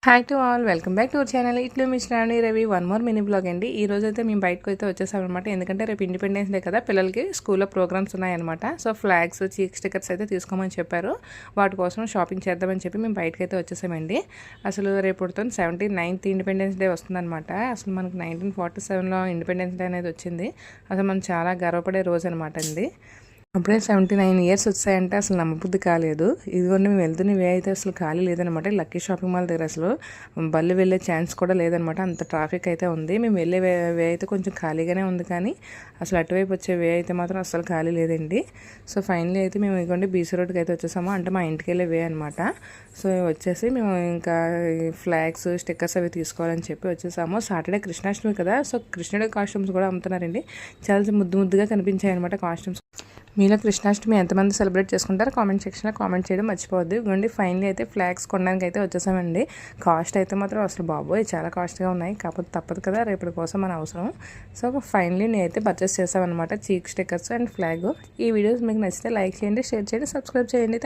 Hi to all, welcome back to our channel. ఇట్లు మీ Shravani Ravi one more mini blog అండి. ఈ రోజు అయితే మేము బయటకు అయితే వచ్చేసామన్నమాట. ఎందుకంటే రేపు ఇండిపెండెన్స్ డే కదా, పిల్లలకి స్కూల్లో ప్రోగ్రామ్స్ ఉన్నాయన్నమాట. సో ఫ్లాగ్స్, చీక్ స్టిక్కర్స్ అయితే తీసుకోమని చెప్పారు. వాటి కోసం షాపింగ్ చేద్దామని చెప్పి మేము బయటకు అయితే వచ్చేసామండి. అసలు రేపు 79th ఇండిపెండెన్స్ డే వస్తుందన్నమాట. అసలు మనకు 1947లో ఇండిపెండెన్స్ డే అనేది వచ్చింది. అసలు మనం చాలా గర్వపడే రోజు అనమాట అండి. అప్పుడే 79 ఇయర్స్ వచ్చాయంటే అసలు నమ్మబుద్ధి కాలేదు. ఇదిగోండి మేము వెళ్తున్న వే అయితే అసలు ఖాళీ లేదనమాట. లక్కీ షాపింగ్ మాల్ దగ్గర అసలు బళ్ళు వెళ్ళే ఛాన్స్ కూడా లేదనమాట. అంత ట్రాఫిక్ అయితే ఉంది. మేము వెళ్ళే వే అయితే కొంచెం ఖాళీగానే ఉంది, కానీ అసలు అటువైపు వచ్చే వే అయితే మాత్రం అసలు ఖాళీ లేదండి. సో ఫైనలీ అయితే మేము ఇదిగోండి బీసీ రోడ్కి అయితే వచ్చేసాము. అంటే మా ఇంటికి వెళ్ళే వే అనమాట. సో వచ్చేసి మేము ఇంకా ఫ్లాగ్స్, స్టిక్కర్స్ అవి తీసుకోవాలని చెప్పి వచ్చేసాము. సాటర్డే కృష్ణాష్టమి కదా, సో కృష్ణుడి కాస్ట్యూమ్స్ కూడా అమ్ముతున్నారండి. చాలా ముద్దు ముద్దుగా కనిపించాయి అనమాట కాస్ట్యూమ్స్. మీలో కృష్ణాష్టమి ఎంతమంది సెలబ్రేట్ చేసుకుంటారో కామెంట్ సెక్షన్లో కామెంట్ చేయడం మర్చిపోవద్దు. ఇవ్వండి ఫైనలీ అయితే ఫ్లాగ్స్ కొనడానికి అయితే వచ్చేసామండి. కాస్ట్ అయితే మాత్రం అసలు బాబోయ్ చాలా కాస్ట్గా ఉన్నాయి. కాకపోతే తప్పదు కదా, రేపటి కోసం మన అవసరం. సో ఫైనలీ నేనైతే పర్చేస్ చేసామన్నమాట, చీక్ స్టిక్కర్స్ అండ్ ఫ్లాగ్. ఈ వీడియోస్ మీకు నచ్చితే లైక్ చేయండి, షేర్ చేయండి, సబ్స్క్రైబ్ చేయండి.